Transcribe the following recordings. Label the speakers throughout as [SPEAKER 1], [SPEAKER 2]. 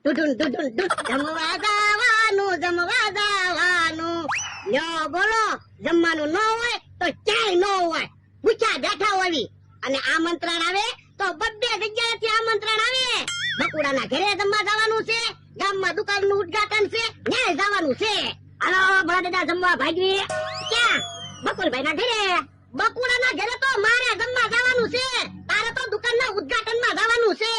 [SPEAKER 1] ડુડુન ડુડુન ડુડ જમવા જવાનું લ્યો બોલો જમવાનું ન હોય તો ક્યાંય ન હોય પૂછા બેઠા હોવી અને આમંત્રણ આવે તો બબ્બે જગ્યાએથી આમંત્રણ આવે બકુડાના ઘરે જમવા જવાનું છે ગામમાં દુકાનનું ઉદ્ઘાટન છે ન્યાય જવાનું છે હાલો બડા દાદા જમવા ભાગવી ક્યાં બકુલભાઈના ઘરે બકુડાના ઘરે તો મારે જમવા જવાનું છે તારે તો દુકાનના ઉદ્ઘાટનમાં જવાનું છે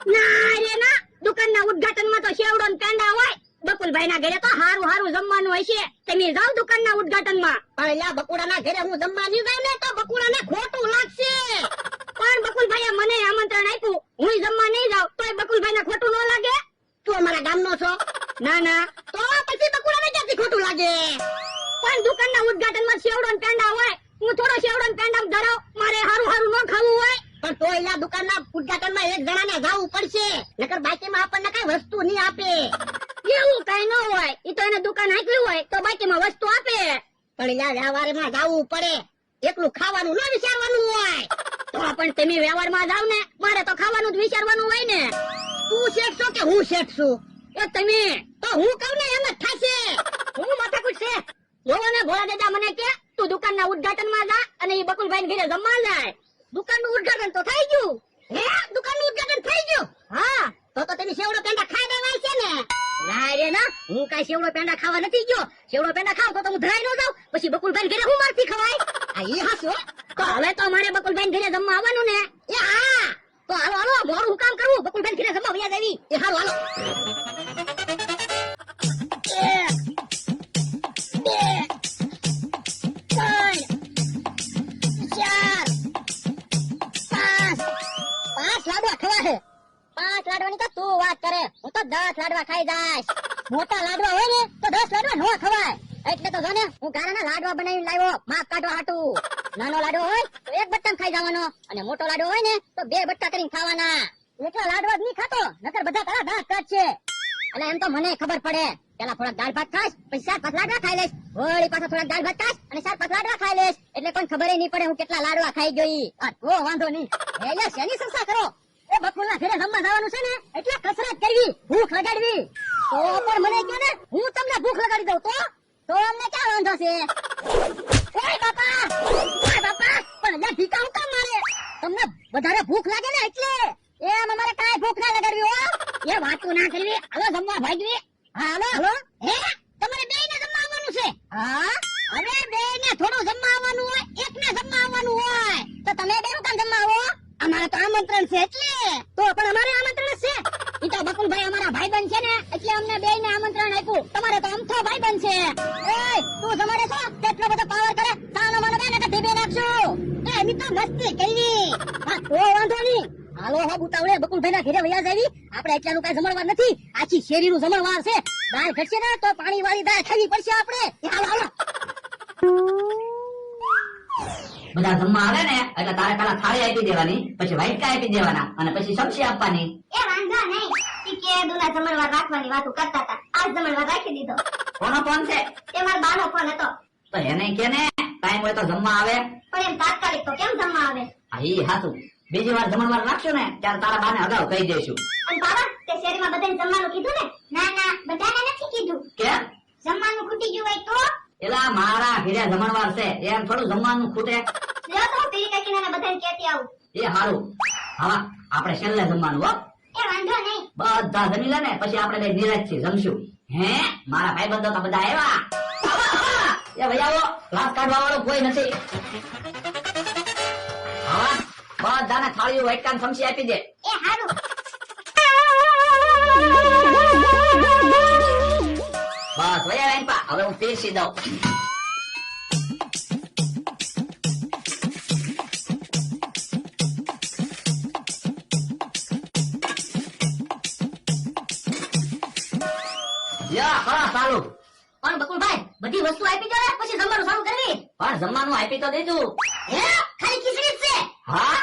[SPEAKER 1] ના રે ના દુકાનના ઉદ્ઘાટનમાં તો શેવડો ને પેંડા હોય બકુલભાઈના ઘરે તો હારું હારું જમવાનું હોય છે તમે જાવ દુકાનના ઉદ્ઘાટનમાં પણ લ્યા બકુડાના ઘરે હું જમવા નહીં જાઉં ને તો બકુડાને ખોટું લાગશે પણ બકુલભાઈએ મને આમંત્રણ આપ્યું હું જમવા નહીં જાઉં તોય બકુલભાઈને ખોટું ન લાગે તું અમારા ગામનો છો ના ના તો પછી બકુડાને ક્યાંથી ખોટું લાગે પણ દુકાનના ઉદ્ઘાટનમાં શેવડો ને પેંડા હોય હું થોડો શેવડો ને પેંડા ધરાવ મારે હારું હારું ન ખાવું હોય પણ તો એલા દુકાનના ઉદ્ઘાટનમાં એક જણાને જાવું પડશે નકર બાકીમાં આપણને કઈ વસ્તુ નહીં આપે એવું કઈ ન હોય ઈ તો એને દુકાન આપી હોય તો બાકીમાં વસ્તુ આપે પણ એલા વ્યવહારમાં જાવું પડે એકલું ખાવાનું ન વિચારવાનું હોય તો પણ તમે વ્યવહારમાં જાવ ને મારે તો ખાવાનું જ વિચારવાનું હોય ને તું શેઠ છો કે હું શેઠ છું એ તમે તો હું કહું ને એમ જ થશે હું માથાકૂટ છે જોવો ને ભોળા દાદા મને કે તું દુકાનના ઉદ્ઘાટનમાં જા અને એ બકુલભાઈ ઘરે જમવા જાય દુકાનનું ઉદ્ઘાટન તો થઈ ગયું હે દુકાનનું ઉદ્ઘાટન થઈ ગયું હા તો તમે સેવડો પેંડા ખાઈ દેવાય છે ને ના રે ના હું કઈ સેવડો પેંડા ખાવા નથી ગયો સેવડો પેંડા ખાવ તો હું ધરાઈ ન જાઉં પછી બકુલભાઈ ઘરે હું મારથી ખવાય આ એ હાસો તો હવે તો મારે બકુલભાઈ ઘરે જમવા આવવાનું ને એ હા તો હાલો હાલો મોરું હું કામ કરવું બકુલભાઈ ઘરે જમવા વ્યા જાવી એ હાલો હાલો પાંચ લાડવાની તો તું વાત કરે હું તો 10 લાડવા ખાઈ જાઈશ મોટા લાડવા હોય ને તો 10 લાડવા નો ખવાય એટલે તો જો ને હું ગારાના લાડવા બનાવીને લાવ્યો માપ કાઢવા હાટું નાનો લાડવો હોય તો એક બટ્ટામાં ખાઈ જવાનો અને મોટો લાડવો હોય ને તો 2 બટ્ટા કરીને ખાવાના એટલા લાડવા જ નહીં ખાતો નકર બધા તારા દાંત કાઢશે એટલે એમ તો મને ખબર પડે પેલા થોડા દાળ ભાત ખાઈશ પછી 4-5 લાડવા ખાઈ લઈશ વળી પાછા થોડા દાળ ભાત ખાઈશ અને 4-5 લાડવા ખાઈ લઈશ એટલે કોઈ ખબર નહીં પડે હું કેટલા લાડવા ખાઈ ગઈ આ તો વાંધો નહીં એટલે શેની સંસ્થા કરો એ બકુલના ઘરે જમવા જવાનું છે ને એટલે કસરત કરવી ભૂખ લગાડવી તો પણ મને કહો ને હું તમને ભૂખ લગાડી દઉં તો અમને ક્યાં વાંધો છે ઓય બાપા પણ યા ભીકા હું કામ મારે તમને વધારે ભૂખ લાગે ને એટલે એમ અમારે કાઈ ભૂખ ના લગાડવી હો એ વાતું ના કરવી હાલો જમવા ભાગવી હાલો હાલો હે તમારે બેયને જમવા આવવાનું છે હા અરે બેયને થોડું જમવા આવવાનું હોય એકને જમવા આવવાનું હોય તો તમે બેનું કામ જમવા આવો અમારે તો આમંત્રણ છે એટલે તો પણ અમારે આમંત્રણ છે ઈ તો બકુલભાઈ અમારા ભાઈબંધ છે ને એટલે અમને બેયને આમંત્રણ આપ્યું તમારે તો અમથો ભાઈબંધ છે એ તું જમાડે છો કેટલો બધો પાવર કરે તાનો મને બેને કે ઢીબે નાખજો એ મી તો મસ્તી કરી હા તો વાંધો નહીં હાલો હો બુતાવડે બકુલભાઈના ઘરે વયા જાવી આપણે એટલાનું કઈ જમણવાર નથી આખી શેરીનું જમણવાર છે દાળ ઘટશે ને તો પાણી વાળી દાળ ખાવી પડશે આપણે હાલો હાલો
[SPEAKER 2] બધા જમવા આવે ને એટલે તારે પેલા થાળી આપી દેવાની પછી વાટકા આપી દેવાના અને પછી સબ્જી આપવાની
[SPEAKER 3] એ વાંધો નહીં ઈ કે દુના જમણવાર રાખવાની વાતો કરતા હતા આજ જમણવાર રાખી દીધો
[SPEAKER 2] કોનો ફોન છે
[SPEAKER 3] એ મારા બાનો ફોન હતો
[SPEAKER 2] તો એને કે ને ટાઈમ હોય તો જમવા આવે
[SPEAKER 3] પણ એમ તાત્કાલિક તો કેમ જમવા આવે
[SPEAKER 2] હા ઈ હાચું બીજી વાર જમણવાર રાખશો ને ત્યારે તારા બાને અગાઉ કહી દઈશું
[SPEAKER 3] અને બાબા તે શેરીમાં બધાને જમવાનું કીધું ને ના ના બધાને નથી કીધું
[SPEAKER 2] કે
[SPEAKER 3] જમવાનું ખૂટી ગયું હોય તો
[SPEAKER 2] એલા મારા ઘરે જમણવાર છે એમ થોડું જમવાનું ખૂટે
[SPEAKER 3] લ્યો તો પીરી કાકીને બધાને કહેતી આવું
[SPEAKER 2] એ હારું હા આપણે છેલ્લે જમવાનું હો
[SPEAKER 3] એ વાંધો નહીં
[SPEAKER 2] બધા જમી લે ને પછી આપણે બે નિરાજથી જમશું હે મારા ભાઈબંધો તો બધા આવ્યા એ ભાઈ આવો ગ્લાસ કાઢવા વાળો કોઈ નથી હા બધાને થાળીઓ વાટકા સમસી આપી દે
[SPEAKER 3] એ હારું
[SPEAKER 2] બસ વયા વેનપા હવે હું પીરસી દઉં યા ખરા સારું
[SPEAKER 3] પણ બકુલભાઈ બધી વસ્તુ આપી દો ને પછી જમવાનું શરૂ કરવી
[SPEAKER 2] પણ જમવાનું આપી તો દેજો
[SPEAKER 3] હે ખાલી ખીચડી જ છે
[SPEAKER 2] હા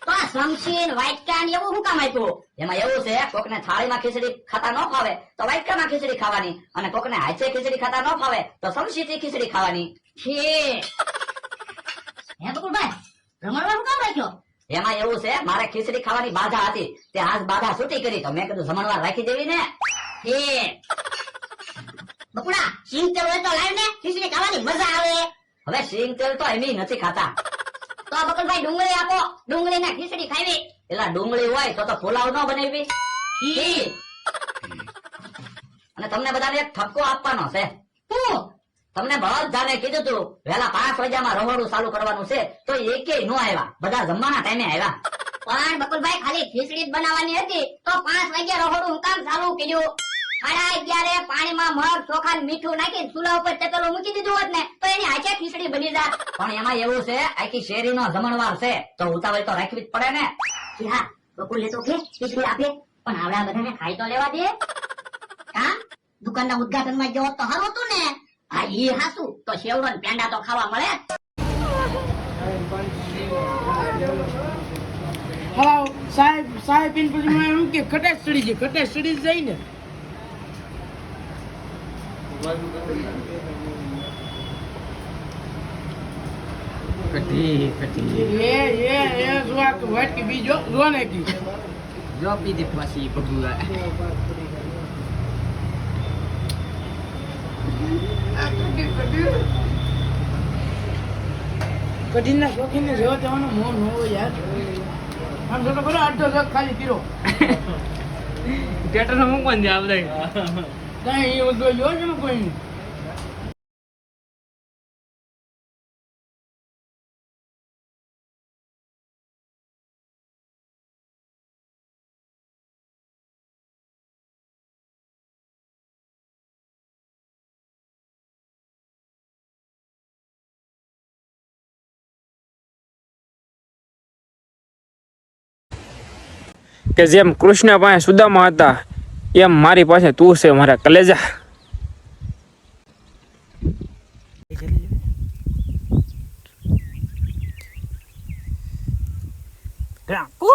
[SPEAKER 3] તો આ સમસીન વાટકા ને એવું શું કામ આપ્યું
[SPEAKER 2] એમાં એવું છે કોકને થાળીમાં ખીચડી ખાતા ન ફાવે તો વાટકામાં ખીચડી ખાવાની અને કોકને હાથે ખીચડી ખાતા ન ફાવે તો સમસીથી ખીચડી ખાવાની
[SPEAKER 3] છે હે બકુલભાઈ જમણવાર શું કામ રાખ્યો
[SPEAKER 2] એમાં એવું છે મારે ખીચડી ખાવાની બાધા હતી તે આજ બાધા છૂટી કરી તો મેં કીધું જમણવાર રાખી દેવી ને.
[SPEAKER 1] હે બકુડા સિંગ તેલ હોય તો લાવ ને, ખીચડી ખાવાની મજા આવે.
[SPEAKER 2] હવે સિંગ તેલ તો એમ નથી ખાતા.
[SPEAKER 1] તો બકુલભાઈ ડુંગળી આપો, ડુંગળી ના ખીચડી ખાવી.
[SPEAKER 2] એલા ડુંગળી હોય તો પુલાવ ન બનાવી.
[SPEAKER 1] ઈ
[SPEAKER 2] અને તમને બધાને એક ઠપકો આપવાનો છે.
[SPEAKER 1] હું
[SPEAKER 2] તમને બધાને કીધું તું વહેલા 5 વાગ્યામાં રહોડું ચાલુ કરવાનું છે તો એકેય નો આવ્યા, બધા જમવાના ટાઈમે આવ્યા.
[SPEAKER 1] પણ બકુલભાઈ ખાલી ખીચડી જ બનાવવાની હતી તો 5 વાગ્યા રહોડું હું કામ ચાલુ કર્યું? 11:30 પાણીમાં મગ ચોખા ને મીઠું નાખીને ચૂલા ઉપર તપેલું મૂકી દીધું હોત ને તો એની હાથે ખીચડી બની જાત.
[SPEAKER 2] પણ એમાં એવું છે આખી શેરીનો જમણવાર છે તો ઉતાવળ તો રાખવી જ પડે ને.
[SPEAKER 1] હા બકુલે તો કે ખીચડી આપે પણ આવડા બધાને ખાઈ તો લેવા દે. હા દુકાનના ઉદ્ઘાટનમાં ગયો તો સારું હતું ને. હા ઈ હાસુ તો શેવડો ને પેંડા તો ખાવા મળે.
[SPEAKER 4] હલાવ સાહેબ પીને પછી મને એમ કે ખટાશ ચડી જાય, ખટાશ ચડી જાય ને. એ જો આ તો વાટકી બીજો જો ને કી
[SPEAKER 5] જો પીધી પછી પગુલા
[SPEAKER 4] કઢીના શોખીને જેવો જવાનો મોહ ન હોય યાર. આમ જોતો કરો અડધો જગ ખાલી પીરો
[SPEAKER 5] ટેટર નો મૂકવાનું છે આપણે
[SPEAKER 4] કઈ એ બધો જોયો છે ને કોઈ નહીં.
[SPEAKER 6] કે જેમ કૃષ્ણ પાસે સુદામા હતા એમ મારી પાસે તું છે મારા કલેજા.
[SPEAKER 4] કુ